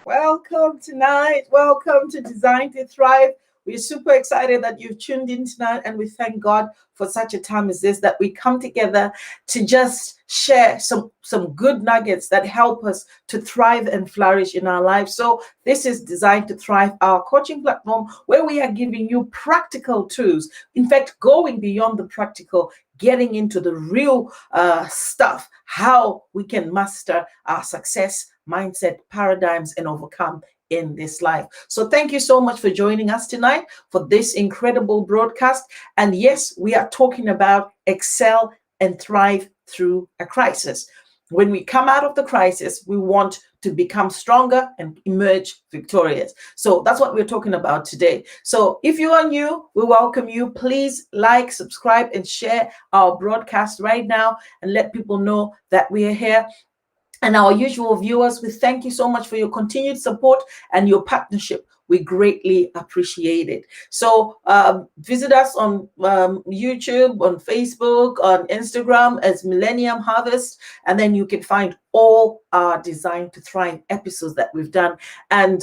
Welcome tonight. Welcome to Design to Thrive. We're super excited that you've tuned in tonight, and we thank God for such a time as this, that we come together to just share some good nuggets that help us to thrive and flourish in our lives. So this is Design to Thrive, our coaching platform where we are giving you practical tools. In fact, going beyond the practical, getting into the real stuff, how we can master our success mindset, paradigms, and overcome in this life. So thank you so much for joining us tonight for this incredible broadcast. And yes, we are talking about excel and thrive through a crisis. When we come out of the crisis, we want to become stronger and emerge victorious. So that's what we're talking about today. So if you are new, we welcome you. Please like, subscribe, and share our broadcast right now and let people know that we are here. And our usual viewers, we thank you so much for your continued support and your partnership. We greatly appreciate it. So visit us on YouTube, on Facebook, on Instagram as Millennium Harvest, and then you can find all our Design to Thrive episodes that we've done. And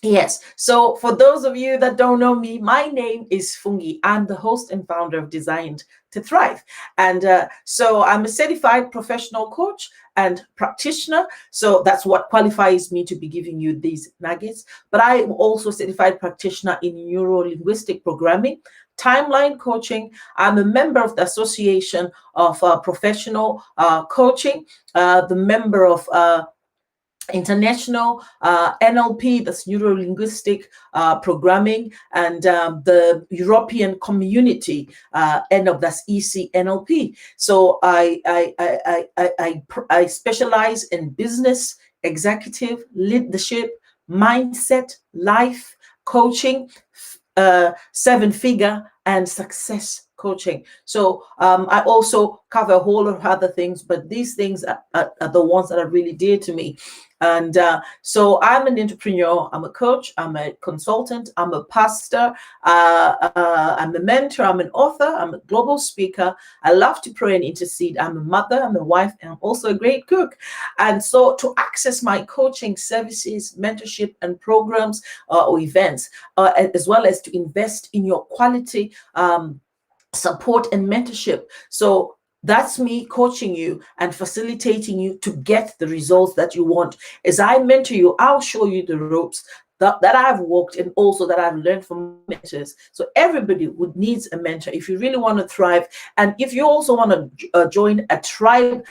yes, so for those of you that don't know me, my name is Fungi. I'm the host and founder of Designed to Thrive. And so I'm a certified professional coach and practitioner. So that's what qualifies me to be giving you these nuggets. But I am also a certified practitioner in neuro-linguistic programming, timeline coaching. I'm a member of the Association of Professional Coaching, the member of International NLP, that's neuro-linguistic programming, and the European Community that's ECNLP. So I specialize in business, executive, leadership, mindset, life coaching, 7-figure, and success coaching. So I also cover a whole lot of other things, but these things are the ones that are really dear to me. And so I'm an entrepreneur, I'm a coach, I'm a consultant, I'm a pastor, I'm a mentor, I'm an author, I'm a global speaker. I love to pray and intercede. I'm a mother, I'm a wife, and I'm also a great cook. And so to access my coaching services, mentorship, and programs or events, as well as to invest in your quality support and mentorship. So that's me coaching you and facilitating you to get the results that you want. As I mentor you, I'll show you the ropes that I've walked and also that I've learned from mentors. So everybody would needs a mentor if you really want to thrive. And if you also want to join a tribe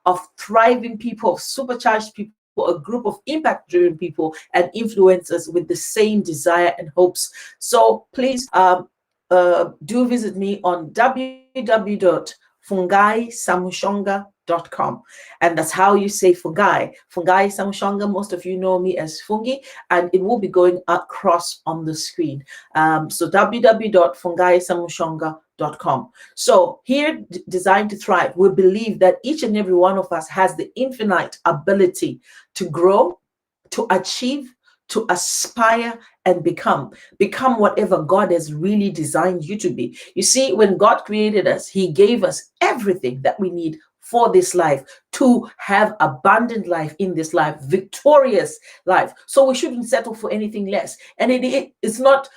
of thriving people, of supercharged people, a group of impact-driven people and influencers with the same desire and hopes. So please do visit me on www.fungisamushonga.com, and that's how you say Fungi. Fungi Samushonga, most of you know me as Fungi, and it will be going across on the screen. So www.fungisamushonga.com. So here, Designed to Thrive, we believe that each and every one of us has the infinite ability to grow, to achieve, to aspire, and become whatever God has really designed you to be. You see, when God created us, he gave us everything that we need for this life, to have abundant life in this life, victorious life. So we shouldn't settle for anything less. And it's not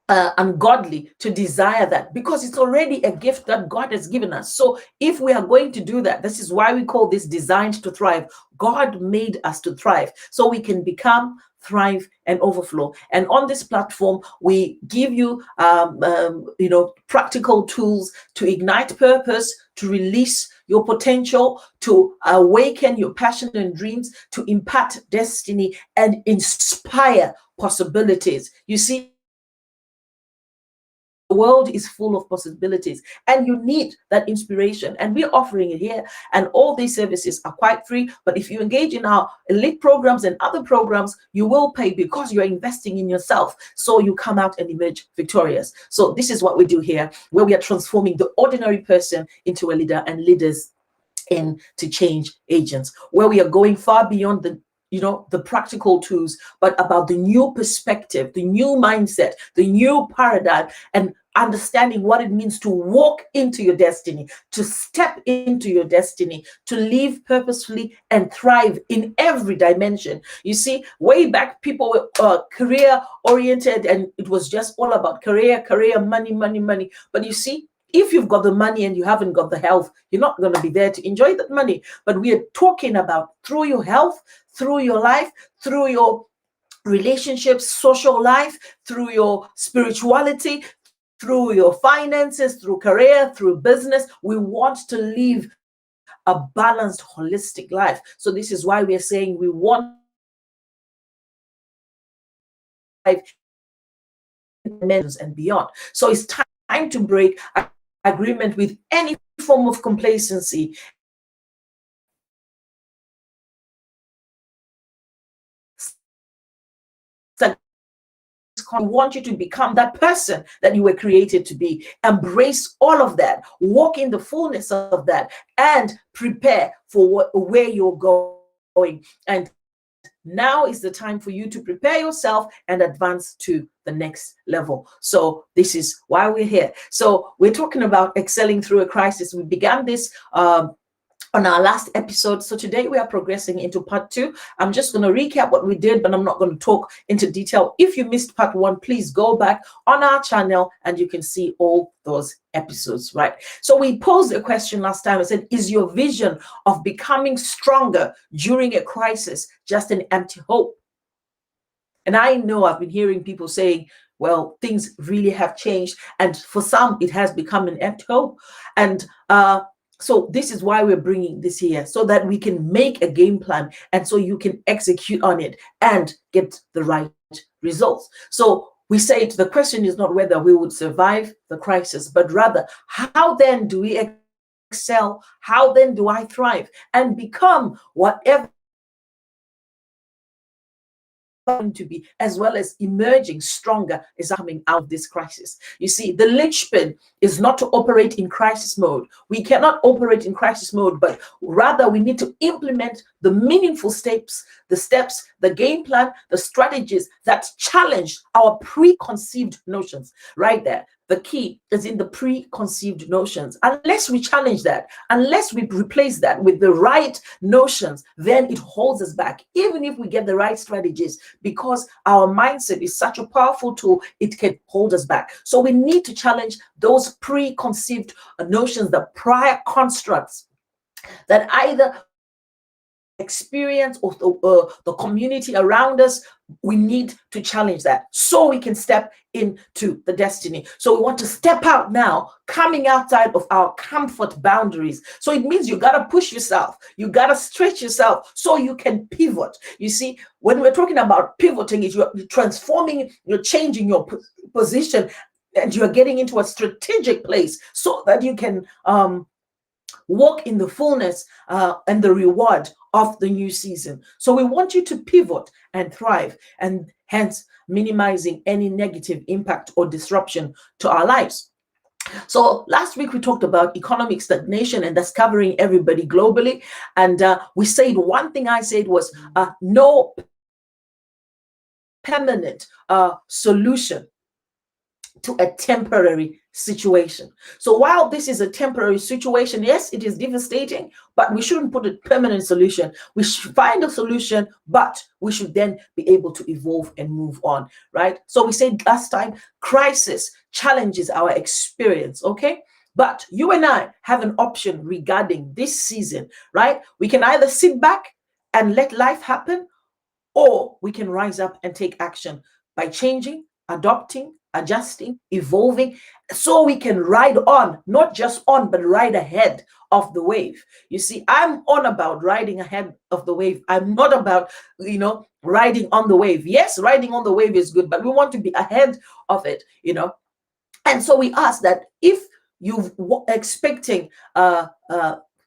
ungodly to desire that, because it's already a gift that God has given us. So if we are going to do that, this is why we call this Designed to Thrive. God made us to thrive so we can become, thrive, and overflow. And on this platform, we give you, practical tools to ignite purpose, to release your potential, to awaken your passion and dreams, to impart destiny, and inspire possibilities. You see, the world is full of possibilities and you need that inspiration, and we're offering it here. And all these services are quite free, but if you engage in our elite programs and other programs, you will pay, because you're investing in yourself, so you come out and emerge victorious. So this is what we do here, where we are transforming the ordinary person into a leader, and leaders into change agents, where we are going far beyond the practical tools, but about the new perspective, the new mindset, the new paradigm, and understanding what it means to walk into your destiny, to step into your destiny, to live purposefully and thrive in every dimension. You see, way back, people were career oriented, and it was just all about career, money. But you see, if you've got the money and you haven't got the health, you're not going to be there to enjoy that money. But we are talking about through your health, through your life, through your relationships, social life, through your spirituality, through your finances, through career, through business. We want to live a balanced, holistic life. So this is why we are saying we want and beyond. So it's time to break agreement with any form of complacency. I want you to become that person that you were created to be. Embrace all of that, walk in the fullness of that, and prepare for where you're going. And now is the time for you to prepare yourself and advance to the next level. So this is why we're here. So we're talking about excelling through a crisis. We began this on our last episode. So today we are progressing into part 2. I'm just going to recap what we did, but I'm not going to talk into detail. If you missed part 1, please go back on our channel and you can see all those episodes, right? So we posed a question last time. I said, is your vision of becoming stronger during a crisis just an empty hope? And I know I've been hearing people saying, well, things really have changed. And for some, it has become an empty hope. And so this is why we're bringing this here, so that we can make a game plan, and so you can execute on it and get the right results. So we say the question is not whether we would survive the crisis, but rather, how then do we excel? How then do I thrive and become whatever going to be, as well as emerging stronger, is coming out of this crisis. You see, the linchpin is not to operate in crisis mode. We cannot operate in crisis mode, but rather we need to implement the meaningful steps, the game plan, the strategies that challenge our preconceived notions. Right there. The key is in the preconceived notions. Unless we challenge that, unless we replace that with the right notions, then it holds us back, even if we get the right strategies, because our mindset is such a powerful tool, it can hold us back. So we need to challenge those preconceived notions, the prior constructs that either experience or the community around us. We need to challenge that so we can step into the destiny. So we want to step out now, coming outside of our comfort boundaries. So it means you got to push yourself, you got to stretch yourself so you can pivot. You see, when we're talking about pivoting, is you're transforming, you're changing your position, and you're getting into a strategic place so that you can walk in the fullness and the reward of the new season. So we want you to pivot and thrive, and hence minimizing any negative impact or disruption to our lives. So last week we talked about economic stagnation, and that's covering everybody globally. And we said one thing I said was no permanent solution to a temporary situation. So while this is a temporary situation, yes, it is devastating, but we shouldn't put a permanent solution. We should find a solution, but we should then be able to evolve and move on, right? So we said last time, crisis challenges our experience, okay? But you and I have an option regarding this season, right? We can either sit back and let life happen, or we can rise up and take action by changing, adopting, adjusting, evolving, so we can ride on, not just on, but ride ahead of the wave. You see, I'm on about riding ahead of the wave. I'm not about, riding on the wave. Yes, riding on the wave is good, but we want to be ahead of it, And so we ask that if you're expecting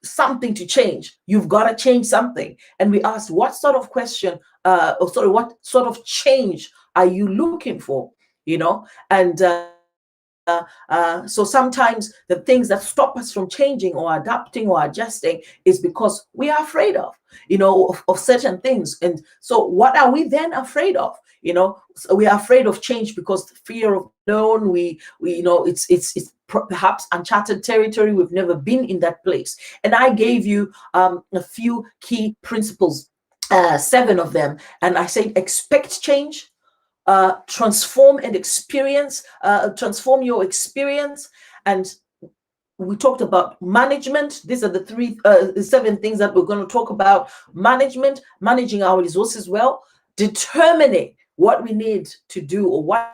something to change, you've got to change something. And we asked, what sort of what sort of change are you looking for? And so sometimes the things that stop us from changing or adapting or adjusting is because we are afraid of certain things. And so what are we then afraid of? So we are afraid of change because fear of known. It's perhaps uncharted territory. We've never been in that place. And I gave you a few key principles, 7 of them. And I said, expect change, transform your experience. And we talked about management. These are the 7 things that we're going to talk about. Management, managing our resources well, determining what we need to do, or what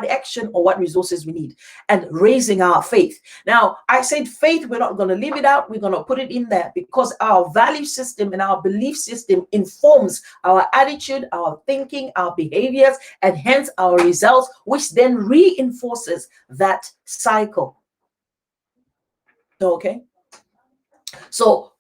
action or what resources we need, and raising our faith. Now, I said faith, we're not going to leave it out. We're going to put it in there because our value system and our belief system informs our attitude, our thinking, our behaviors, and hence our results, which then reinforces that cycle. Okay. So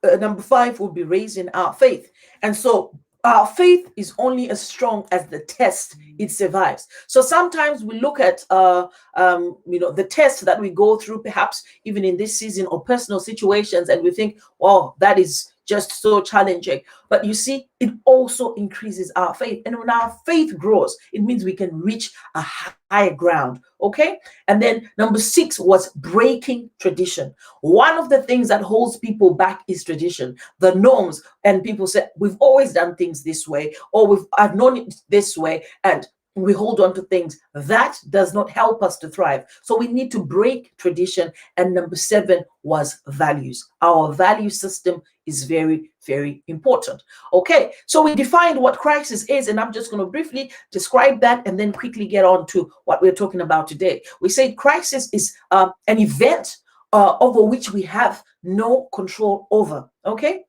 number 5 will be raising our faith. And so our faith is only as strong as the test it survives. So sometimes we look at the tests that we go through, perhaps even in this season, or personal situations, and we think, oh, that is just so challenging. But you see, it also increases our faith. And when our faith grows, it means we can reach a higher ground. Okay. And then number 6 was breaking tradition. One of the things that holds people back is tradition, the norms. And people say, we've always done things this way, or I've known it this way. And we hold on to things that does not help us to thrive. So we need to break tradition. And number 7 was values. Our value system is very, very important. Okay, so we defined what crisis is, and I'm just going to briefly describe that and then quickly get on to what we're talking about today. We say crisis is an event over which we have no control over. Okay,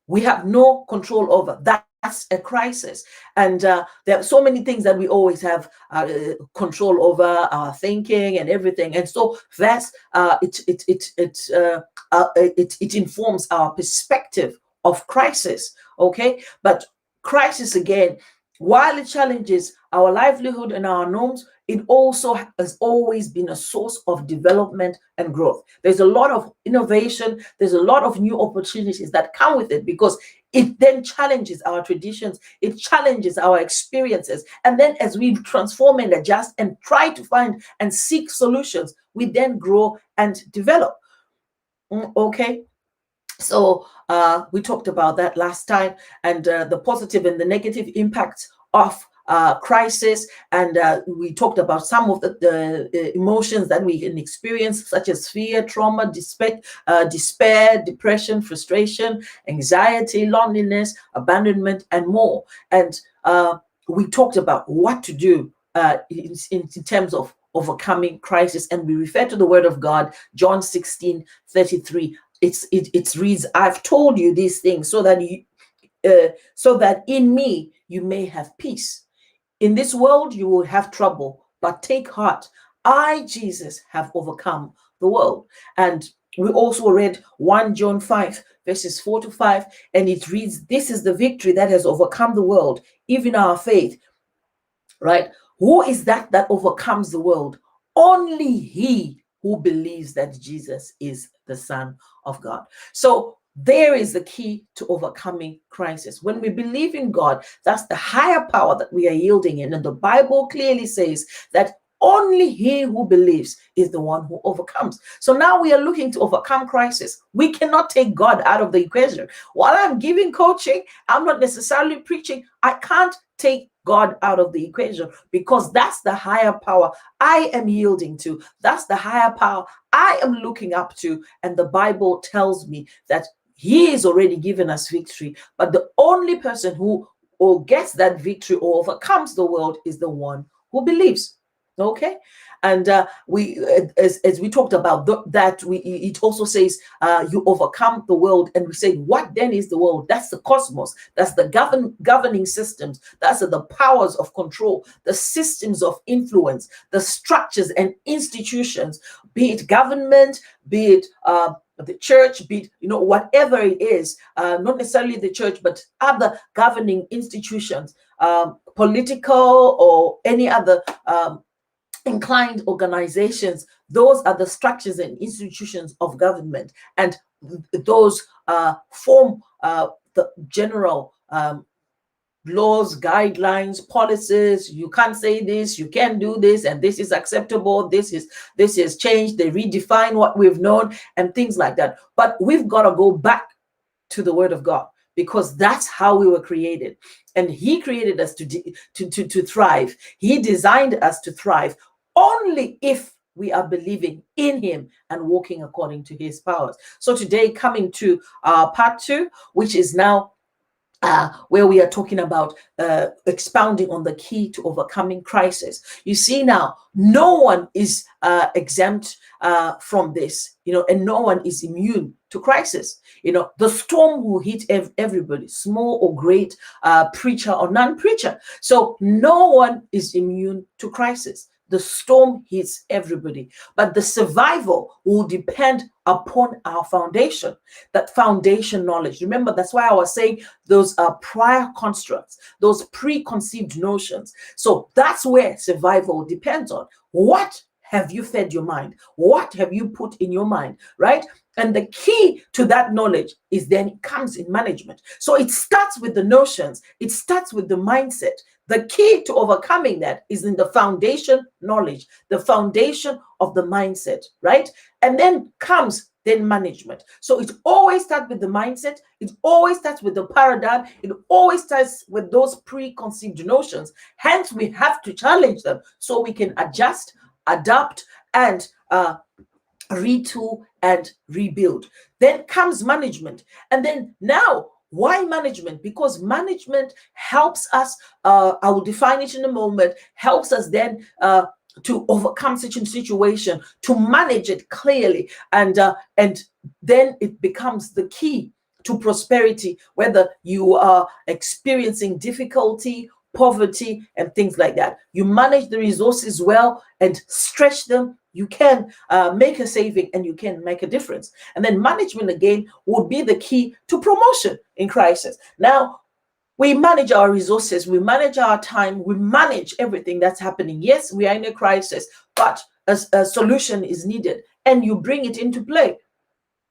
we have no control over that. That's a crisis. And there are so many things that we always have control over, our thinking and everything. And so that's it informs our perspective of crisis. Okay, but crisis again, while it challenges our livelihood and our norms, it also has always been a source of development and growth. There's a lot of innovation, there's a lot of new opportunities that come with it, because it then challenges our traditions, it challenges our experiences. And then as we transform and adjust and try to find and seek solutions, we then grow and develop. Okay. So we talked about that last time, and the positive and the negative impacts of crisis, and we talked about some of the emotions that we can experience, such as fear, trauma, despair, depression, frustration, anxiety, loneliness, abandonment, and more. And we talked about what to do in terms of overcoming crisis, and we refer to the word of God, John 16:33. It reads, I've told you these things so that so that in me you may have peace. In this world you will have trouble, but take heart. I, Jesus, have overcome the world. And we also read 1 John 5, verses 4-5, and it reads, this is the victory that has overcome the world, even our faith. Right? Who is that overcomes the world? Only he who believes that Jesus is the Son of God. So there is the key to overcoming crisis. When we believe in God, that's the higher power that we are yielding in. And the Bible clearly says that only he who believes is the one who overcomes. So now we are looking to overcome crisis. We cannot take God out of the equation. While I'm giving coaching, I'm not necessarily preaching. I can't take God out of the equation, because that's the higher power I am yielding to. That's the higher power I am looking up to. And the Bible tells me that he has already given us victory. But the only person who gets that victory or overcomes the world is the one who believes. Okay. And we, as we talked about that, it also says you overcome the world. And we say, what then is the world? That's the cosmos. That's the governing systems. That's the powers of control, the systems of influence, the structures and institutions, be it government, be it the church, be it, whatever it is, not necessarily the church, but other governing institutions, political or any other inclined organizations. Those are the structures and institutions of government, and those form the general laws, guidelines, policies. You can't say this, you can't do this, and this is acceptable, this is changed. They redefine what we've known and things like that. But we've got to go back to the word of God, because that's how we were created. And he created us to thrive. He designed us to thrive only if we are believing in him and walking according to his powers. So today, coming to part 2, which is now where we are talking about expounding on the key to overcoming crisis. You see, now no one is exempt from this, and no one is immune to crisis. The storm will hit everybody, small or great, preacher or non-preacher. So no one is immune to crisis. The storm hits everybody, but the survival will depend upon our foundation, that foundation knowledge. Remember, that's why I was saying those are prior constructs, those preconceived notions. So that's where survival depends on. What have you fed your mind? What have you put in your mind, right? And the key to that knowledge is then it comes in management. So it starts with the notions, it starts with the mindset. The key to overcoming that is in the foundation knowledge, the foundation of the mindset, right? And then comes then management. So it always starts with the mindset. It always starts with the paradigm. It always starts with those preconceived notions. Hence, we have to challenge them so we can adjust, adapt, and retool and rebuild. Then comes management. And then now, why management? Because management helps us, I will define it in a moment, helps us then to overcome such a situation, to manage it clearly, and then it becomes the key to prosperity, whether you are experiencing difficulty, poverty, and things like that. You manage the resources well and stretch them. You can make a saving and you can make a difference. And then management again would be the key to promotion in crisis. Now, We manage our resources, we manage our time, we manage everything that's happening. Yes, we are in a crisis, but a solution is needed, and you bring it into play.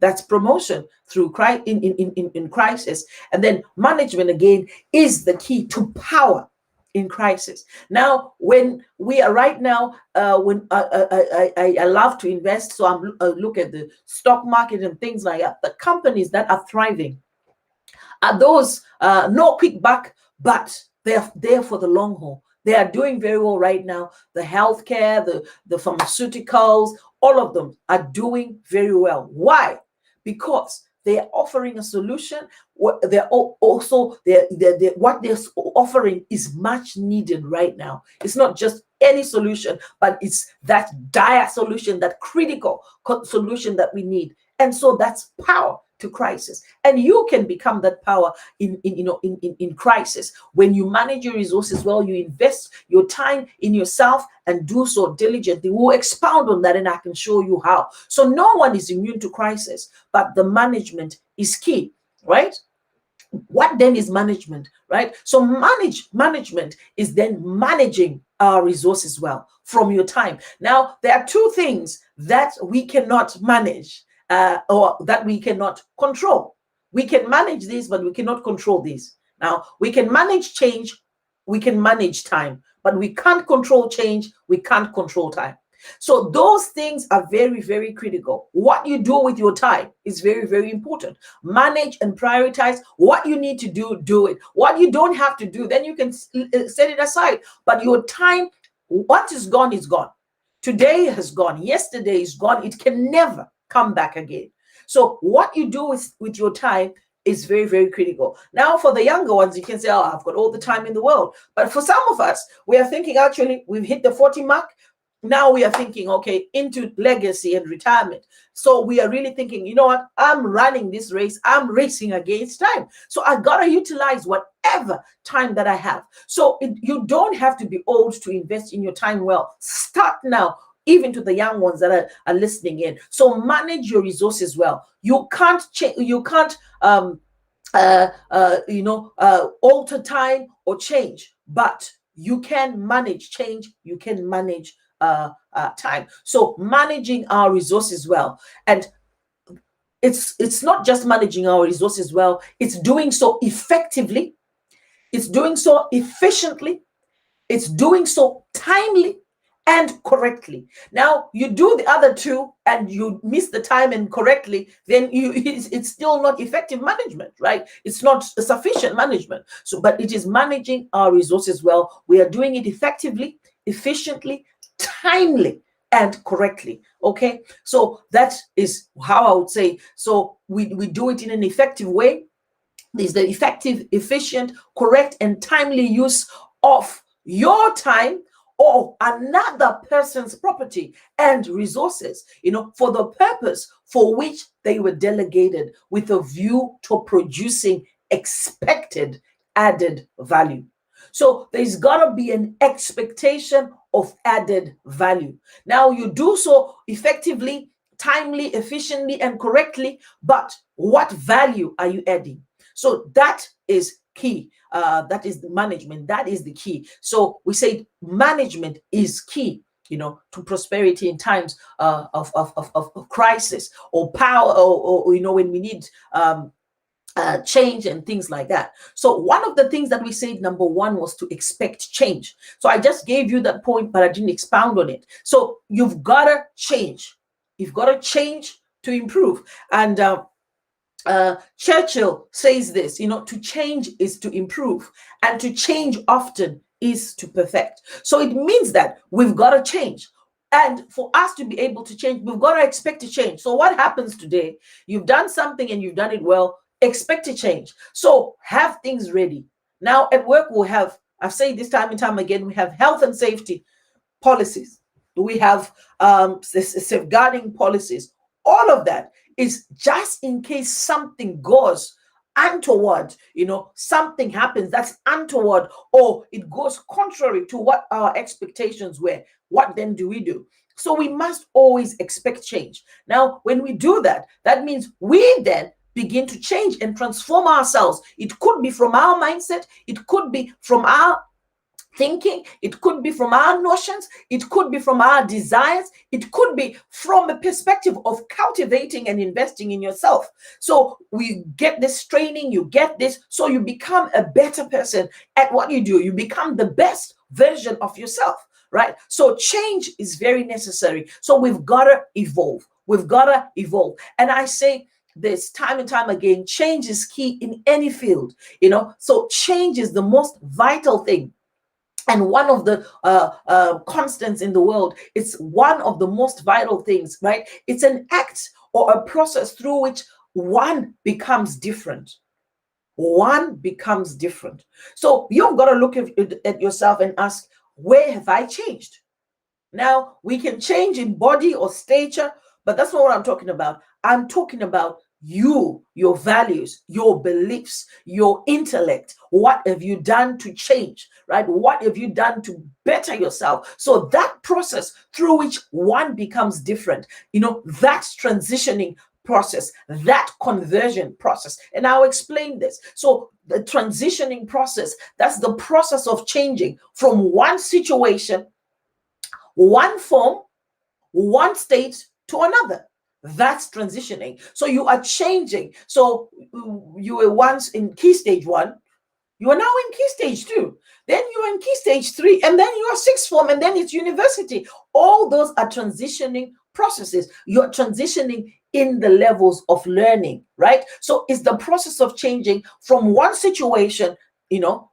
That's promotion through in crisis. And then management again is the key to power in crisis. Now, when we are right now, when I love to invest, so I'm look at the stock market and things like that. The companies that are thriving are those no quick back, but they're there for the long haul. They are doing very well right now. The healthcare, the pharmaceuticals, all of them are doing very well. Why? Because they are offering a solution. What they're also what they're offering is much needed right now. It's not just any solution, but it's that dire solution, that critical solution that we need. And so that's power to crisis, and you can become that power in crisis when you manage your resources well. You invest your time in yourself and do so diligently. We'll expound on that, and I can show you how. So no one is immune to crisis, but the management is key, right? What then is management, right? So management is then managing our resources well from your time. Now, there are two things that we cannot manage, or that we cannot control. We can manage this, but we cannot control this. Now, we can manage change, we can manage time, but we can't control change, we can't control time. So those things are very, very critical. What you do with your time is very, very important. Manage and prioritize what you need to do, do it. What you don't have to do, then you can set it aside. But your time, what is gone is gone. Today has gone. Yesterday is gone. It can never come back again. So what you do with your time is very, very critical. Now, for the younger ones, you can say, oh, I've got all the time in the world. But for some of us, we are thinking, actually, we've hit the 40 mark. Now we are thinking, okay, into legacy and retirement. So we are really thinking, you know what? I'm running this race. I'm racing against time. So I got to utilize whatever time that I have. So you don't have to be old to invest in your time well. Start now, even to the young ones that are listening in. So manage your resources well. You can't change, you can't alter time or change, but you can manage change, you can manage time. So managing our resources well, and it's not just managing our resources well, it's doing so effectively, it's doing so efficiently, it's doing so timely and correctly. Now, you do the other two and you miss the time and correctly, then it's still not effective management, right? It's not sufficient management. So, but it is managing our resources well. We are doing it effectively, efficiently, timely, and correctly. Okay, so that is how I would say. So we do it in an effective way. There's the effective, efficient, correct, and timely use of your time or another person's property and resources, for the purpose for which they were delegated, with a view to producing expected added value. So there's got to be an expectation of added value. Now, you do so effectively, timely, efficiently, and correctly, but what value are you adding? So that is key. That is the management. That is the key. So we say management is key, to prosperity in times of crisis or power, or when we need change and things like that. So one of the things that we said, number one, was to expect change. So I just gave you that point, but I didn't expound on it. So you've got to change. You've got to change to improve. And Churchill says this, to change is to improve, and to change often is to perfect. So it means that we've got to change. And for us to be able to change, we've got to expect to change. So what happens today? You've done something and you've done it well, expect to change. So have things ready. Now at work, we'll have, I've said this time and time again, we have health and safety policies. We have safeguarding policies. All of that is just in case something goes untoward, something happens that's untoward, or it goes contrary to what our expectations were. What then do we do? So we must always expect change. Now, when we do that, that means we then begin to change and transform ourselves. It could be from our mindset, it could be from our thinking, it could be from our notions, it could be from our desires, it could be from a perspective of cultivating and investing in yourself. So we get this training, you get this, so you become a better person at what you do. You become the best version of yourself, right? So change is very necessary. So we've got to evolve. We've got to evolve. And I say this time and time again, change is key in any field, so change is the most vital thing. And one of the constants in the world, it's one of the most vital things, right? It's an act or a process through which one becomes different. One becomes different. So you've got to look at yourself and ask, where have I changed? Now, we can change in body or stature, but that's not what I'm talking about. I'm talking about you, your values, your beliefs, your intellect. What have you done to change, right? What have you done to better yourself? So that process through which one becomes different, that's transitioning process, that conversion process. And I'll explain this. So the transitioning process, that's the process of changing from one situation, one form, one state to another. That's transitioning. So you are changing. So you were once in key stage 1, you are now in key stage 2, then you are in key stage 3, and then you are sixth form, and then it's university. All those are transitioning processes. You're transitioning in the levels of learning, right? So it's the process of changing from one situation,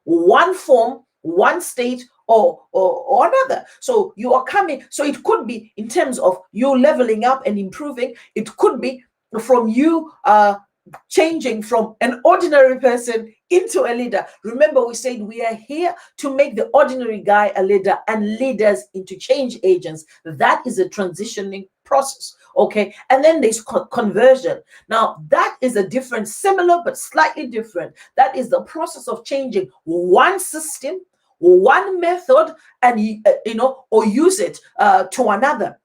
one form, one state, or another. So you are coming. So it could be in terms of you leveling up and improving. It could be from you changing from an ordinary person into a leader. Remember, we said we are here to make the ordinary guy a leader and leaders into change agents. That is a transitioning process. Okay. And then there's conversion. Now, that is a different, similar, but slightly different. That is the process of changing one system, one method, and or use it to another,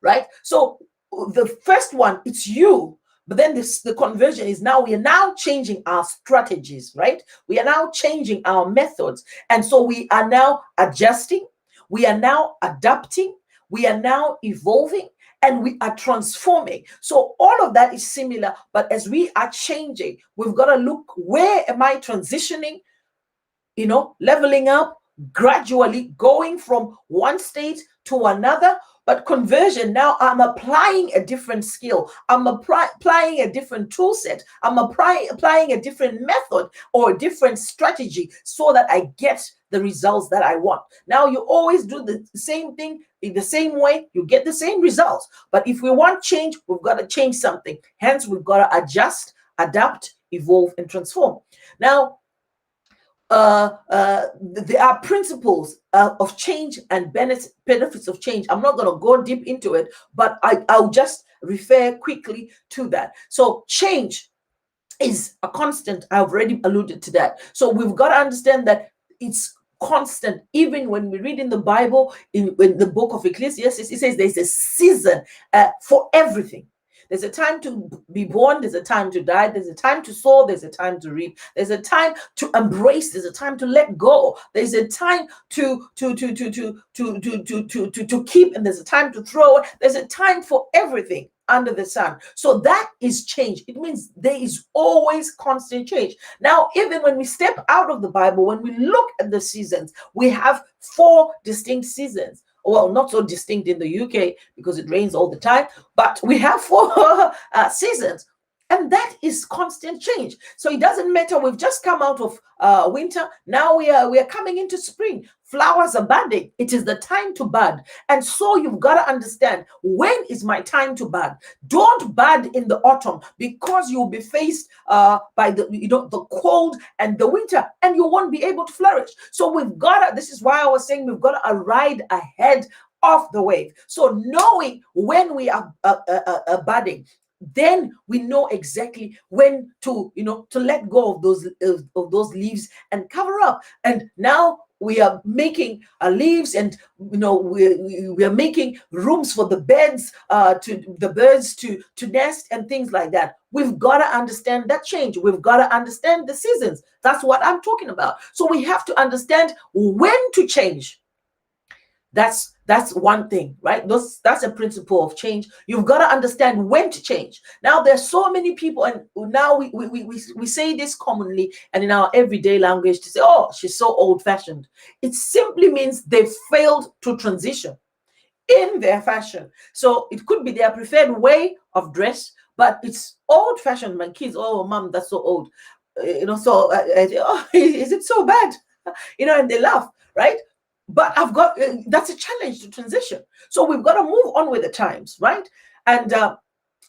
right? So the first one, it's you, but then the conversion is now we are now changing our strategies, right? We are now changing our methods, and so we are now adjusting, we are now adapting, we are now evolving, and we are transforming. So all of that is similar, but as we are changing, we've got to look, where am I transitioning? Leveling up, gradually going from one state to another. But conversion, now I'm applying a different skill. I'm applying a different tool set. I'm applying a different method or a different strategy so that I get the results that I want. Now, you always do the same thing in the same way, you get the same results. But if we want change, we've got to change something. Hence, we've got to adjust, adapt, evolve, and transform. Now, there are principles of change and benefits of change. I'm not going to go deep into it, but I'll just refer quickly to that. So change is a constant. I've already alluded to that. So we've got to understand that it's constant. Even when we read in the Bible, in the book of Ecclesiastes, it says there's a season for everything. There's a time to be born, there's a time to die, there's a time to sow, there's a time to reap, there's a time to embrace, there's a time to let go, there's a time to keep, and there's a time to throw. There's a time for everything under the sun. So that is change. It means there is always constant change. Now, even when we step out of the Bible, when we look at the seasons, we have 4 distinct seasons. Well, not so distinct in the UK because it rains all the time, but we have 4 seasons, and that is constant change. So it doesn't matter. We've just come out of winter. Now we are coming into spring. Flowers are budding. It is the time to bud. And so you've got to understand, when is my time to bud? Don't bud in the autumn, because you'll be faced by the cold and the winter, and you won't be able to flourish. So we've got to, this is why I was saying we've got to ride ahead of the wave. So knowing when we are budding, then we know exactly when to let go of those leaves and cover up. And now we are making leaves, and we are making rooms for the beds, to the birds to nest and things like that. We've got to understand that change. We've got to understand the seasons. That's what I'm talking about. So we have to understand when to change. That's one thing, right? That's a principle of change. You've got to understand when to change. Now there's so many people, and now we say this commonly and in our everyday language, to say, oh, she's so old-fashioned. It simply means they failed to transition in their fashion. So it could be their preferred way of dress, but it's old-fashioned. My kids, oh, mom, that's so old. So oh, is it so bad? And they laugh, right? But that's a challenge to transition. So we've got to move on with the times, right? And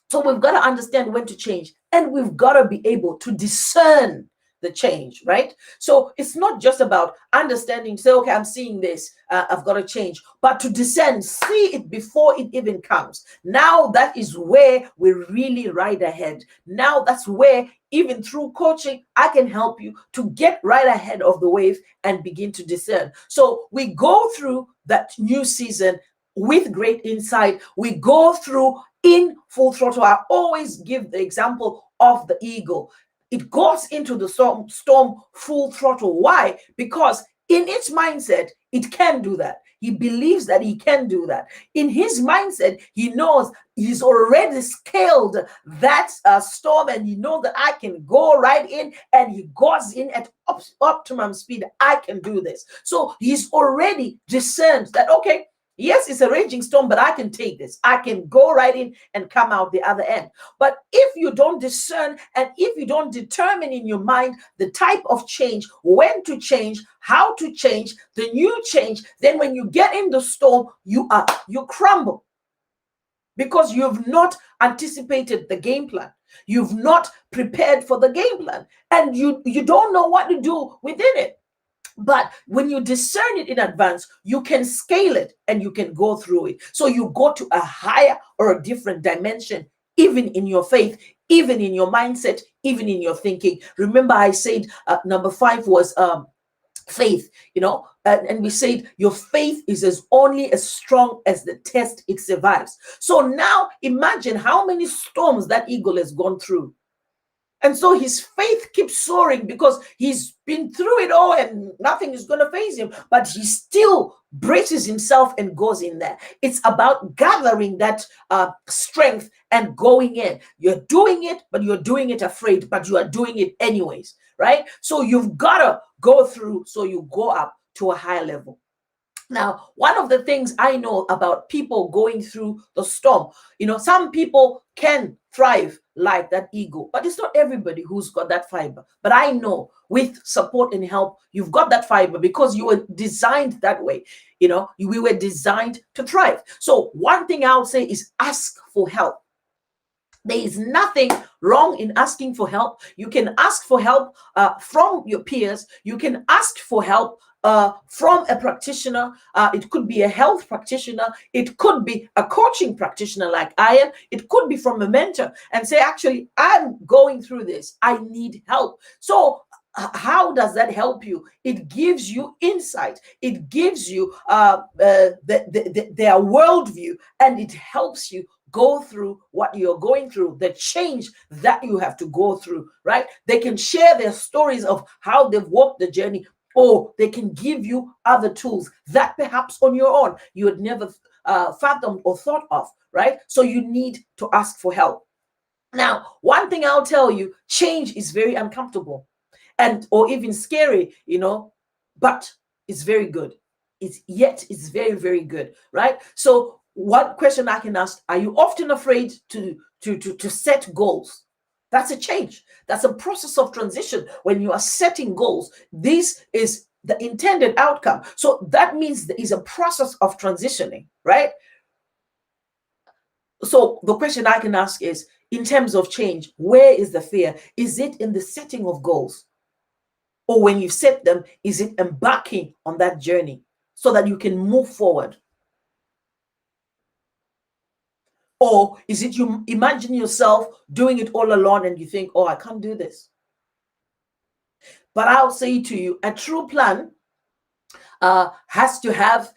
so we've got to understand when to change, and we've got to be able to discern the change, right? So it's not just about understanding, say, okay, I'm seeing this, I've got to change, but to discern, see it before it even comes. Now that is where we really ride ahead. Now that's where, even through coaching, I can help you to get right ahead of the wave and begin to discern. So we go through that new season with great insight. We go through in full throttle. I always give the example of the eagle. It goes into the storm full throttle. Why? Because in its mindset, it can do that. He believes that he can do that. In his mindset, he knows he's already scaled that storm, and he knows that I can go right in, and he goes in at optimum speed. I can do this. So he's already discerned that, okay, yes, it's a raging storm, but I can take this. I can go right in and come out the other end. But if you don't discern, and if you don't determine in your mind the type of change, when to change, how to change, the new change, then when you get in the storm, you crumble, because you've not anticipated the game plan. You've not prepared for the game plan, and you don't know what to do within it. But when you discern it in advance, you can scale it and you can go through it. So you go to a higher or a different dimension, even in your faith, even in your mindset, even in your thinking. Remember, I said number 5 was faith, and we said your faith is only as strong as the test it survives. So now imagine how many storms that eagle has gone through. And so his faith keeps soaring because he's been through it all and nothing is going to faze him. But he still braces himself and goes in there. It's about gathering that strength and going in. You're doing it, but you're doing it afraid, but you are doing it anyways, right? So you've got to go through so you go up to a higher level. Now, one of the things I know about people going through the storm, some people can thrive like that eagle, but it's not everybody who's got that fiber. But I know with support and help, you've got that fiber because you were designed that way. We were designed to thrive. So one thing I would say is ask for help. There is nothing wrong in asking for help. You can ask for help from your peers. You can ask for help from a practitioner. It could be a health practitioner. It could be a coaching practitioner like I am. It could be from a mentor and say, actually, I'm going through this. I need help. So how does that help you? It gives you insight. It gives you their worldview, and it helps you go through what you're going through, the change that you have to go through, right? They can share their stories of how they've walked the journey, or they can give you other tools that perhaps on your own you had never fathomed or thought of, right? So you need to ask for help. Now, one thing I'll tell you, change is very uncomfortable or even scary, but it's very good. It's very, very good, right? So one question I can ask, are you often afraid to set goals? That's a change. That's a process of transition. When you are setting goals, this is the intended outcome. So that means there is a process of transitioning, right? So the question I can ask is, in terms of change, where is the fear? Is it in the setting of goals? Or when you set them, is it embarking on that journey so that you can move forward? Or is it you imagine yourself doing it all alone and you think, oh, I can't do this? But I'll say to you, a true plan has to have,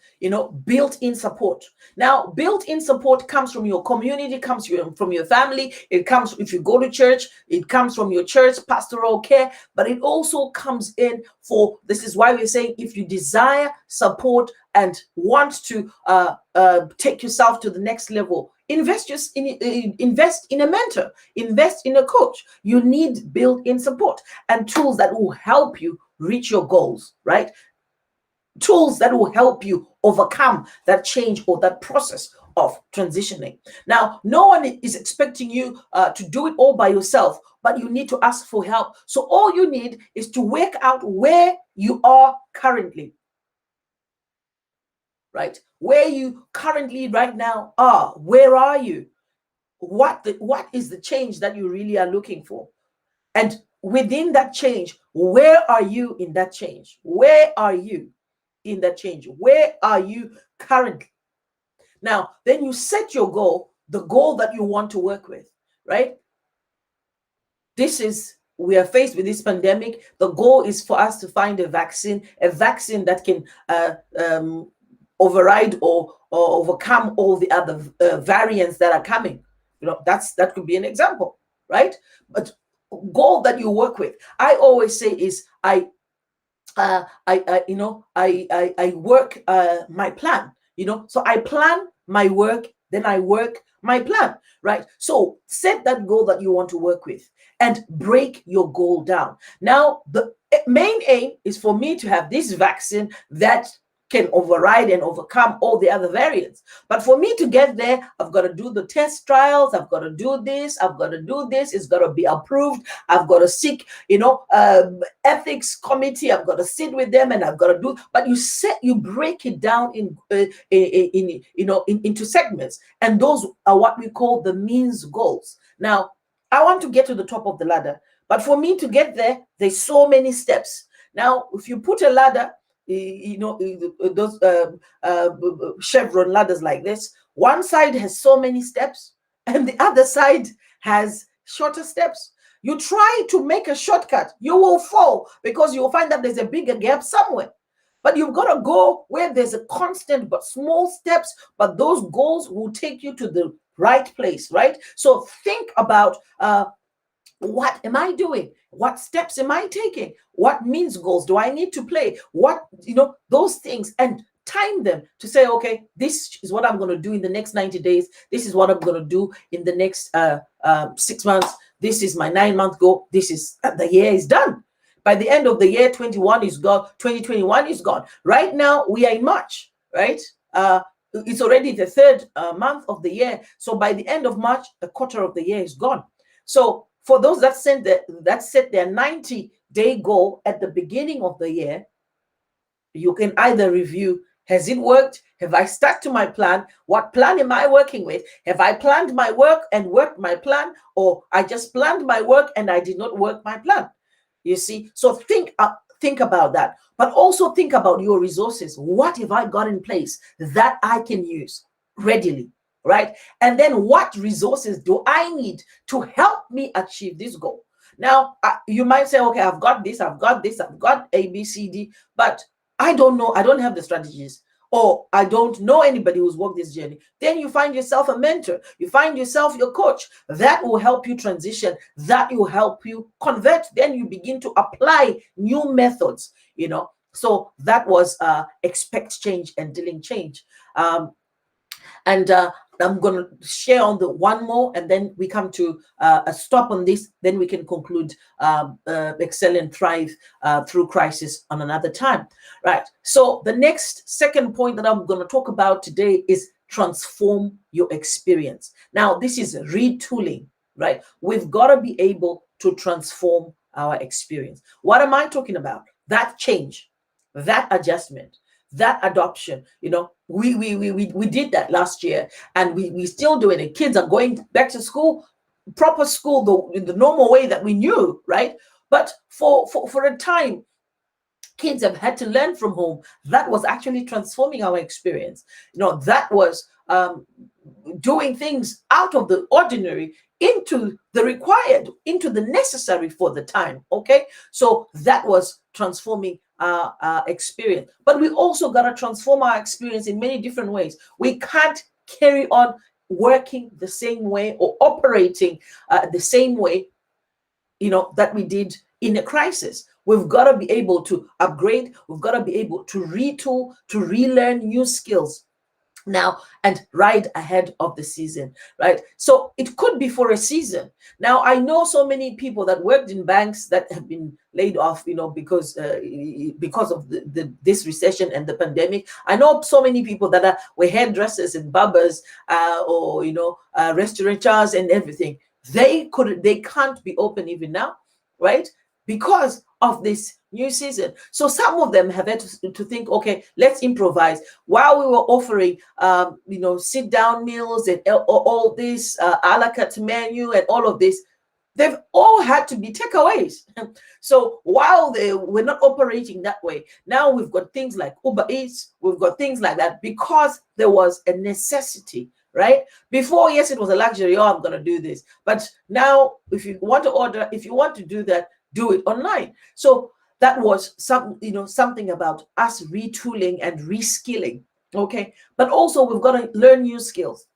built-in support. Now, built-in support comes from your community, comes from your family. It comes, if you go to church, it comes from your church pastoral care, but it also comes in for, this is why we're saying, if you desire support and want to take yourself to the next level, invest in a mentor, invest in a coach. You need built-in support and tools that will help you reach your goals, right? Tools that will help you overcome that change or that process of transitioning. Now, no one is expecting you to do it all by yourself, but you need to ask for help. So all you need is to work out where you are currently, right? Where you currently right now are. Where are you? What is the change that you really are looking for? And within that change, where are you in that change? Where are you in that change? Where are you currently? Now, then you set your goal, the goal that you want to work with, right? We are faced with this pandemic. The goal is for us to find a vaccine that can override or overcome all the other variants that are coming. That could be an example, right? But goal that you work with, I always say is I work my plan, so I plan my work, then I work my plan, right? So set that goal that you want to work with and break your goal down. Now, the main aim is for me to have this vaccine that can override and overcome all the other variants. But for me to get there, I've got to do the test trials. I've got to do this. I've got to do this. It's got to be approved. I've got to seek, ethics committee. I've got to sit with them, and I've got to do. But you break it down into segments, and those are what we call the means goals. Now, I want to get to the top of the ladder, but for me to get there, there's so many steps. Now, if you put a ladder, those chevron ladders like this, one side has so many steps and the other side has shorter steps. You try to make a shortcut, you will fall, because you'll find that there's a bigger gap somewhere. But you've got to go where there's a constant but small steps, but those goals will take you to the right place, right? So think about what am I doing? What steps am I taking? What means goals do I need to play? What, those things, and time them to say, okay, this is what I'm going to do in the next 90 days. This is what I'm going to do in the next 6 months. This is my 9-month goal. This is the year is done. By the end of the year, 2021 is gone. Right now, we are in March, right? It's already the third month of the year. So by the end of March, a quarter of the year is gone. So for those that set their 90-day goal at the beginning of the year, you can either review, has it worked? Have I stuck to my plan? What plan am I working with? Have I planned my work and worked my plan? Or I just planned my work and I did not work my plan? You see, so think about that, but also think about your resources. What have I got in place that I can use readily, right? And then what resources do I need to help me achieve this goal? Now, you might say, okay, I've got this, I've got A, B, C, D, but I don't know, I don't have the strategies, or I don't know anybody who's walked this journey. Then you find yourself a mentor, you find yourself your coach that will help you transition, that will help you convert. Then you begin to apply new methods, So that was expect change and dealing change. And I'm going to share on the one more, and then we come to a stop on this. Then we can conclude Excel and Thrive through crisis on another time. Right. So the next second point that I'm going to talk about today is transform your experience. Now, this is retooling, right? We've got to be able to transform our experience. What am I talking about? That change, that adjustment, that adoption. We did that last year, and we still doing it. Kids are going back to school, proper school, in the normal way that we knew, right? But for a time, kids have had to learn from home. That was actually transforming our experience. That was doing things out of the ordinary into the required, into the necessary for the time. Okay, so that was transforming experience. But we also got to transform our experience in many different ways. We can't carry on working the same way or operating the same way, that we did in a crisis. We've got to be able to upgrade. We've got to be able to retool, to relearn new skills now and ride ahead of the season, right? So it could be for a season. Now, I know so many people that worked in banks that have been laid off, because of this recession and the pandemic. I know so many people that were hairdressers and barbers, or restaurateurs and everything. They can't be open even now, right? Because of this new season. So some of them have had to think, okay, let's improvise. While we were offering, sit down meals and all this a la carte menu and all of this, they've all had to be takeaways. So while they were not operating that way, now we've got things like Uber Eats, we've got things like that because there was a necessity, right? Before, yes, it was a luxury. Oh, I'm going to do this. But now, if you want to order, if you want to do that, do it online. So that was something about us retooling and reskilling. Okay. But also we've got to learn new skills.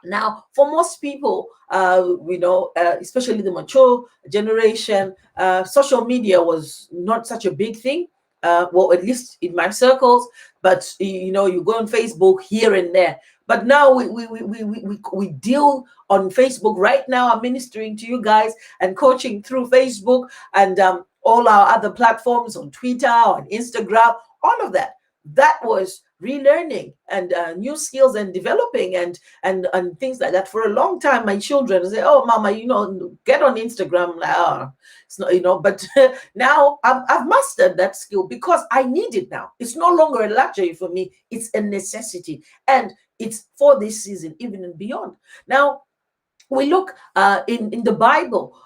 Now, for most people, especially the mature generation, social media was not such a big thing. Well, at least in my circles, but you go on Facebook here and there. But now we deal on Facebook right now. I'm ministering to you guys and coaching through Facebook and all our other platforms on Twitter, on Instagram, all of that. That was relearning and new skills and developing and things like that. For a long time, my children say, "Oh, Mama, get on Instagram." Like, oh, it's not, but now I've mastered that skill because I need it now. It's no longer a luxury for me. It's a necessity. And it's for this season, even and beyond. Now, we look in the Bible.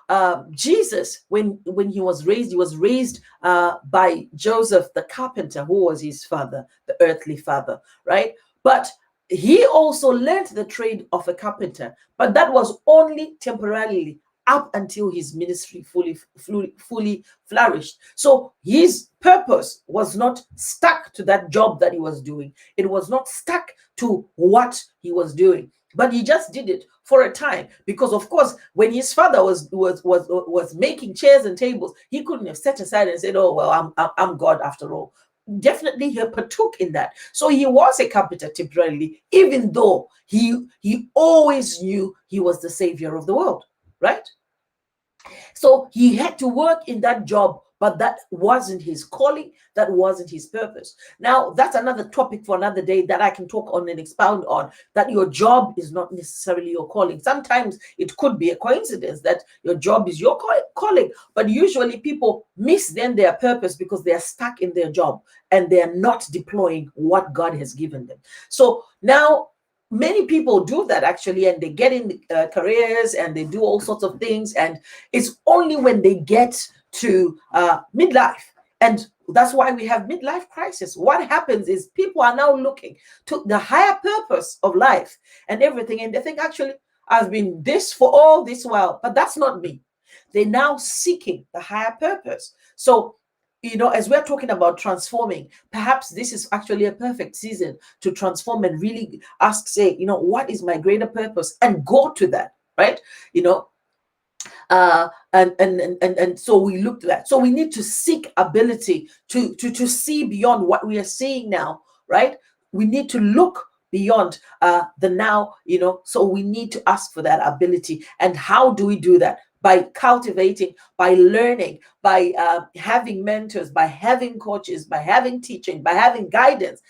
Jesus, when he was raised by Joseph the carpenter, who was his father, the earthly father, right? But he also learned the trade of a carpenter, but that was only temporarily up until his ministry fully flourished. So his purpose was not stuck to that job that he was doing. It was not stuck to what he was doing, but he just did it for a time, because of course, when his father was making chairs and tables, he couldn't have set aside and said, "Oh well, I'm God after all." Definitely he partook in that. So he was a carpenter temporarily, even though he always knew he was the savior of the world, right? So he had to work in that job, but that wasn't his calling. That wasn't his purpose. Now, that's another topic for another day that I can talk on and expound on, that your job is not necessarily your calling. Sometimes it could be a coincidence that your job is your calling, but usually people miss then their purpose because they are stuck in their job and they are not deploying what God has given them. So now, many people do that actually, and they get in careers and they do all sorts of things, and it's only when they get to midlife, and that's why we have midlife crisis. What happens is people are now looking to the higher purpose of life and everything, and they think, actually, I've been this for all this while, but that's not me. They're now seeking the higher purpose. So as we're talking about transforming, perhaps this is actually a perfect season to transform and really say, what is my greater purpose, and go to that, right? And so we looked at that. So we need to seek ability to see beyond what we are seeing now, right? We need to look beyond the now, so we need to ask for that ability. And how do we do that? By cultivating, by learning, by having mentors, by having coaches, by having teaching, by having guidance,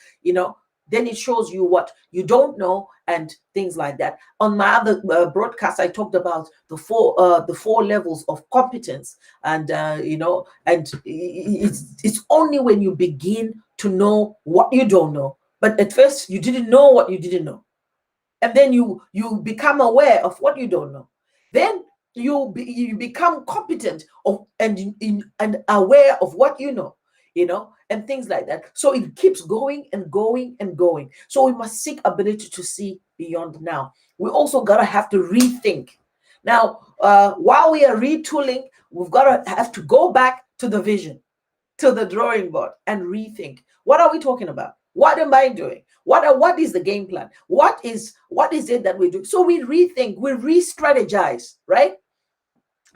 then it shows you what you don't know and things like that. On my other broadcast, I talked about the four levels of competence, and and it's only when you begin to know what you don't know. But at first, you didn't know what you didn't know, and then you become aware of what you don't know. Then you become competent and aware of what you know, and things like that. So it keeps going and going and going. So we must seek ability to see beyond now. We also gotta have to rethink. Now, while we are retooling, we've got to have to go back to the vision. to the drawing board and rethink. What are we talking about? What am I doing? What is the game plan? What is it that we do? So we rethink, we re-strategize, right?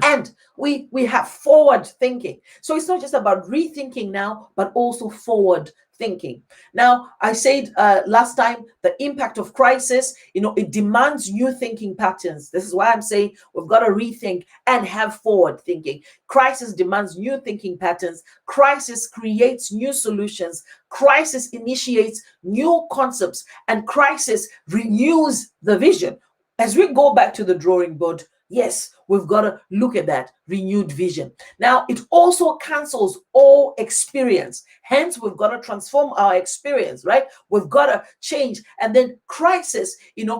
And we have forward thinking. So it's not just about rethinking now, but also forward thinking. Now, I said last time, the impact of crisis, it demands new thinking patterns. This is why I'm saying we've got to rethink and have forward thinking. Crisis demands new thinking patterns. Crisis creates new solutions. Crisis initiates new concepts, and crisis renews the vision. As we go back to the drawing board, yes, we've got to look at that renewed vision. Now, it also cancels all experience. Hence, we've got to transform our experience, right? We've got to change. And then crisis,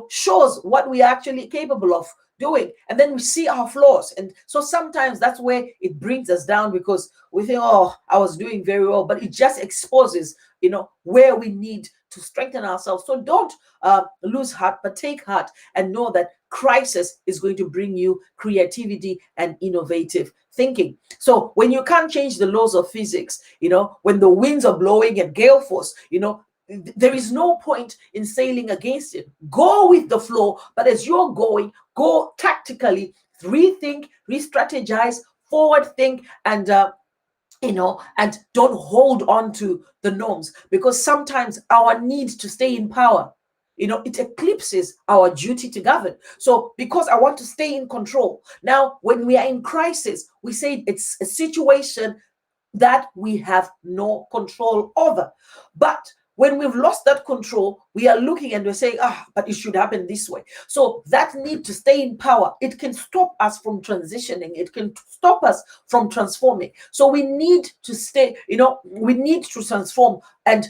shows what we are actually capable of doing. And then we see our flaws. And so sometimes that's where it brings us down, because we think, oh, I was doing very well, but it just exposes, where we need to strengthen ourselves. So don't lose heart, but take heart and know that crisis is going to bring you creativity and innovative thinking. So when you can't change the laws of physics, when the winds are blowing at gale force, there is no point in sailing against it. Go with the flow, but as you're going, go tactically, rethink, re-strategize, forward think, and and don't hold on to the norms, because sometimes our need to stay in power, it eclipses our duty to govern. So because I want to stay in control, now when we are in crisis, we say it's a situation that we have no control over. But when we've lost that control, we are looking and we're saying, but it should happen this way. So that need to stay in power, it can stop us from transitioning. It can stop us from transforming. So we need to stay, we need to transform. And,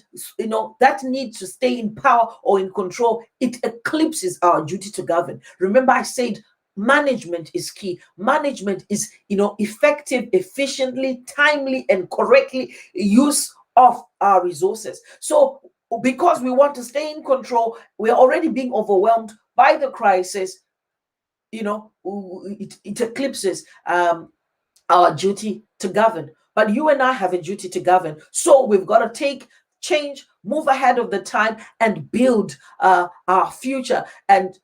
that need to stay in power or in control, it eclipses our duty to govern. Remember, I said, management is key. Management is, effective, efficiently, timely, and correctly use of our resources. So because we want to stay in control, we're already being overwhelmed by the crisis, it eclipses our duty to govern. But you and I have a duty to govern. So we've got to take change, move ahead of the time, and build our future. And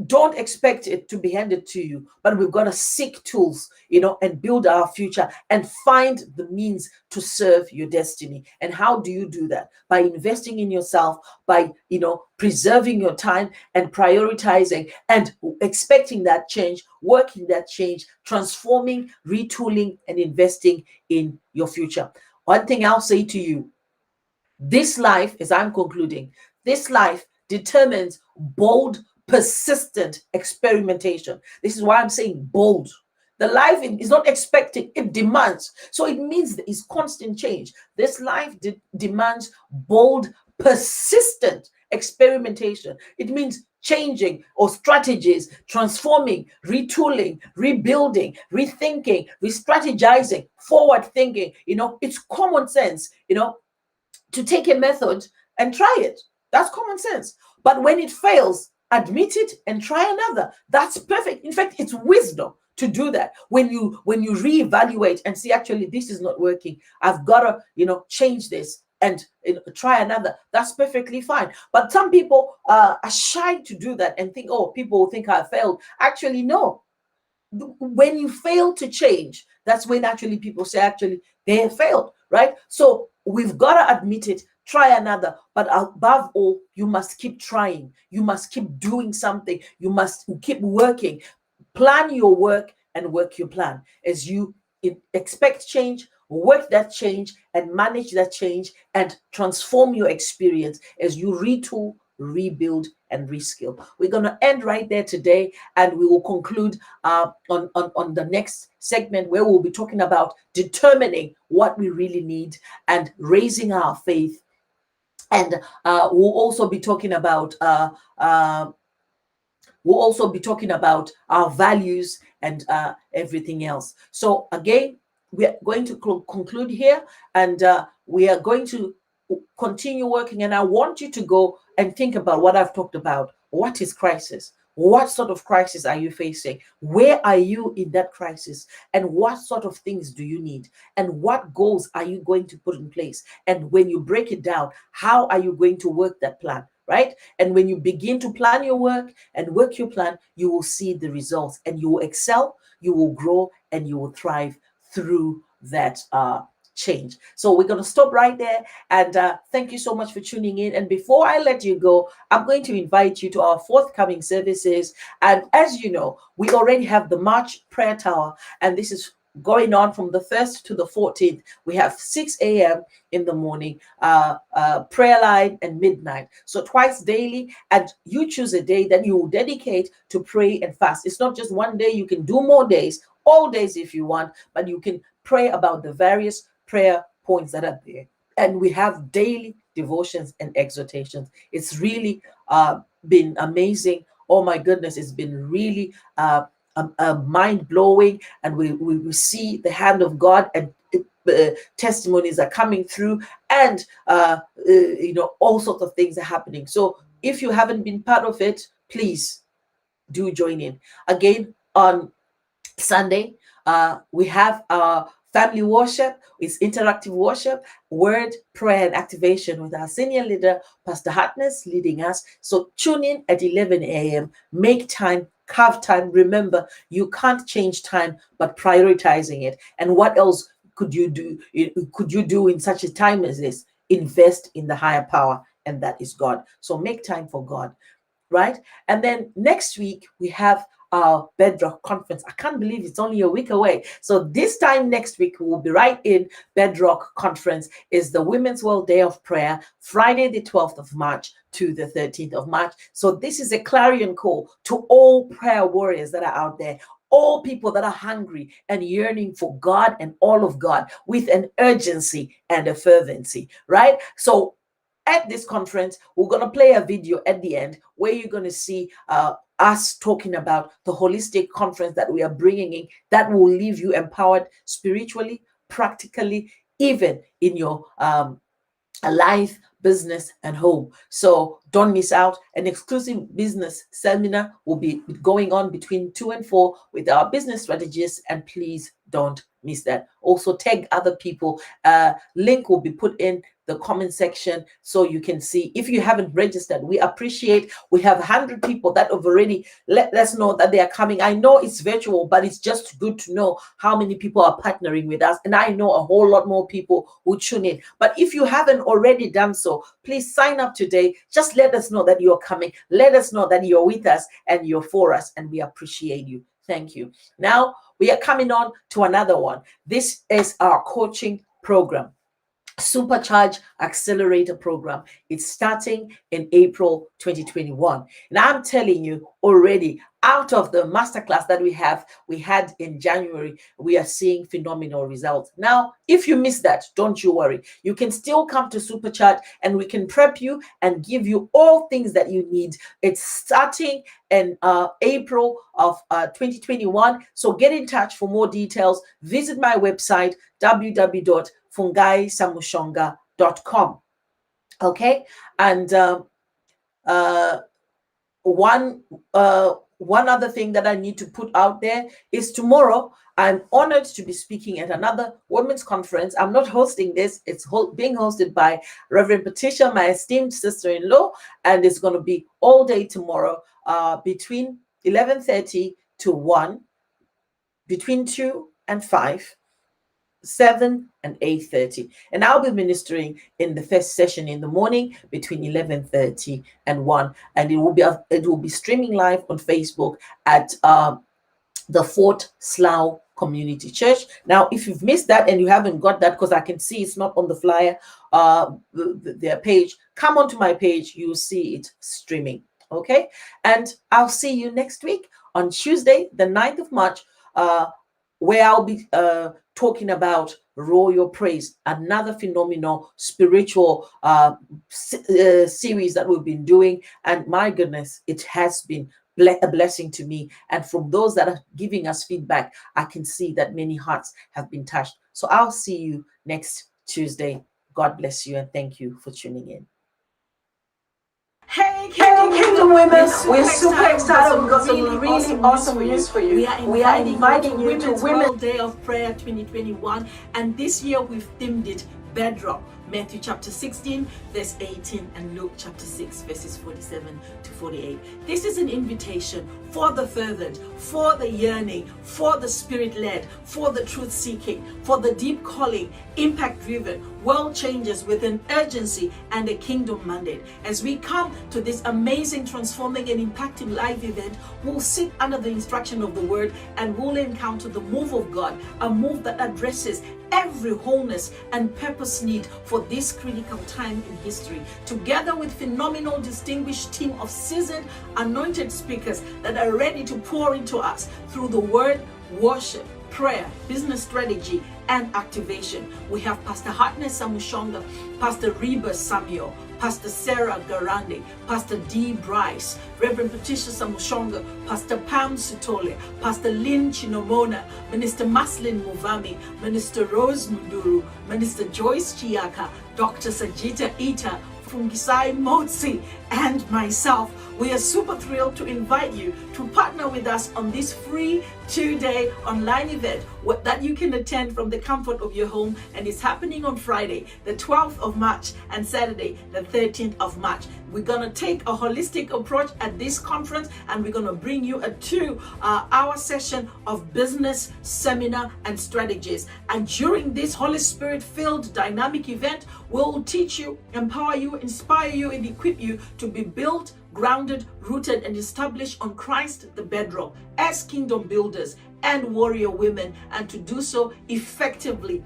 don't expect it to be handed to you, but we've got to seek tools, and build our future and find the means to serve your destiny. And how do you do that? By investing in yourself, by, preserving your time and prioritizing and expecting that change, working that change, transforming, retooling, and investing in your future. One thing I'll say to you, this life, as I'm concluding, this life determines bold, persistent experimentation. This is why I'm saying bold. The life is not expecting, it demands. So it means there is constant change. This life demands bold, persistent experimentation. It means changing or strategies, transforming, retooling, rebuilding, rethinking, re-strategizing, forward thinking. It's common sense, to take a method and try it. That's common sense. But when it fails, admit it and try another. That's perfect. In fact, it's wisdom to do that. When you reevaluate and see, actually, this is not working, I've got to, change this and try another. That's perfectly fine. But some people are shy to do that and think, oh, people will think I failed. Actually, no. When you fail to change, that's when actually people say, actually, they have failed, right? So we've got to admit it, try another, but above all, you must keep trying. You must keep doing something. You must keep working. Plan your work and work your plan as you expect change, work that change, and manage that change, and transform your experience as you retool, rebuild, and reskill. We're going to end right there today, and we will conclude on the next segment, where we'll be talking about determining what we really need and raising our faith. And we'll also be talking about our values and everything else. So again, we are going to conclude here, and we are going to continue working. And I want you to go and think about what I've talked about. What is crisis? What sort of crisis are you facing? Where are you in that crisis? And what sort of things do you need? And what goals are you going to put in place? And when you break it down, how are you going to work that plan? Right? And when you begin to plan your work and work your plan, you will see the results and you will excel, you will grow, and you will thrive through that change. So we're going to stop right there. And thank you so much for tuning in. And before I let you go, I'm going to invite you to our forthcoming services. And as you know, we already have the March Prayer Tower, and this is going on from the 1st to the 14th. We have 6 a.m. in the morning, prayer line, and midnight. So twice daily, and you choose a day that you will dedicate to pray and fast. It's not just one day. You can do more days, all days if you want, but you can pray about the various prayer points that are there. And we have daily devotions and exhortations. It's really been amazing. Oh my goodness, it's been really mind blowing, and we see the hand of God, and testimonies are coming through, and all sorts of things are happening. So if you haven't been part of it, please do join in. Again, on Sunday, we have our family worship. It's interactive worship, word, prayer, and activation with our senior leader, Pastor Hartness, leading us. So tune in at 11 a.m. Make time, carve time. Remember, you can't change time, but prioritizing it. And what else could you do? Could you do in such a time as this? Invest in the higher power, and that is God. So make time for God. Right? And then next week we have our Bedrock conference. I can't believe it's only a week away. So this time next week, we'll be right in Bedrock conference. Is the Women's World Day of Prayer, Friday the 12th of March to the 13th of March. So this is a clarion call to all prayer warriors that are out there, all people that are hungry and yearning for God and all of God with an urgency and a fervency, right? So at this conference, we're going to play a video at the end where you're going to see us talking about the holistic conference that we are bringing in, that will leave you empowered spiritually, practically, even in your life, business, and home. So don't miss out. An exclusive business seminar will be going on between 2 and 4 with our business strategists, and please don't miss that. Also tag other people. Link will be put in the comment section so you can see. If you haven't registered, we appreciate. We have 100 people that have already let us know that they are coming. I know it's virtual, but it's just good to know how many people are partnering with us, and I know a whole lot more people who tune in. But if you haven't already done so, please sign up today. Just let us know that you're coming. Let us know that you're with us and you're for us, and we appreciate you. Thank you. Now we are coming on to another one. This is our coaching program, Supercharge Accelerator Program. It's starting in April 2021. And I'm telling you already, out of the masterclass that we had in January, we are seeing phenomenal results. Now, if you missed that, don't you worry. You can still come to Supercharge and we can prep you and give you all things that you need. It's starting in April of 2021. So get in touch for more details. Visit my website, www.fungisamushonga.com. Okay, and one other thing that I need to put out there is tomorrow I'm honored to be speaking at another women's conference. I'm not hosting this. It's being hosted by Reverend Patricia, my esteemed sister-in-law, and it's going to be all day tomorrow between 11:30 to 1, between 2 and 5, 7 and 8:30, and I'll be ministering in the first session in the morning between 11:30 and 1, and it will be streaming live on Facebook at the Fort Slough Community Church. Now, if you've missed that and you haven't got that, because I can see it's not on the flyer, their page, come onto my page, you'll see it streaming. Okay, and I'll see you next week on Tuesday, the 9th of March, where I'll be talking about Royal Praise, another phenomenal spiritual series that we've been doing. And my goodness, it has been a blessing to me. And from those that are giving us feedback, I can see that many hearts have been touched. So I'll see you next Tuesday. God bless you and thank you for tuning in. Hey, Kingdom women, we're super excited. excited. We've got some really awesome news for you. We are inviting you to Women's World Day of Prayer 2021, and this year we've themed it Bedrock. Matthew chapter 16 verse 18 and Luke chapter 6 verses 47 to 48. This is an invitation for the fervent, for the yearning, for the spirit-led, for the truth-seeking, for the deep calling, impact-driven, world changers with an urgency and a kingdom mandate. As we come to this amazing, transforming and impacting live event, we'll sit under the instruction of the word and we'll encounter the move of God, a move that addresses every wholeness and purpose need for this critical time in history, together with phenomenal distinguished team of seasoned anointed speakers that are ready to pour into us through the word, worship, prayer, business strategy and activation. We have Pastor Hartness Samushonga, Pastor Reba Samuel, Pastor Sarah Garande, Pastor D. Bryce, Reverend Patricia Samushonga, Pastor Pam Sutole, Pastor Lynn Chinomona, Minister Maslin Muvami, Minister Rose Muduru, Minister Joyce Chiaka, Dr. Sajita Ita, Fungi Motsi, and myself. We are super thrilled to invite you to partner with us on this free 2-day online event that you can attend from the comfort of your home, and it's happening on Friday the 12th of March and Saturday the 13th of March. We're going to take a holistic approach at this conference, and we're going to bring you a 2-hour session of business, seminar and strategies. And during this Holy Spirit filled dynamic event, we'll teach you, empower you, inspire you and equip you to be built, grounded, rooted and established on Christ the bedrock as kingdom builders and warrior women, and to do so effectively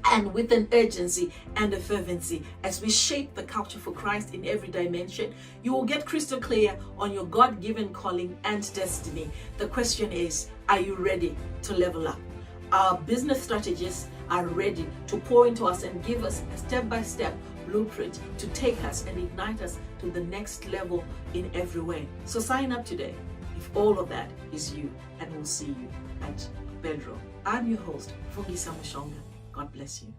and with an urgency and a fervency as we shape the culture for Christ in every dimension. You will get crystal clear on your God-given calling and destiny. The question is, are you ready to level up? Our business strategists are ready to pour into us and give us a step-by-step blueprint to take us and ignite us to the next level in every way. So sign up today if all of that is you, and we'll see you at Bedrock. I'm your host, Fungi Samushonga. God bless you.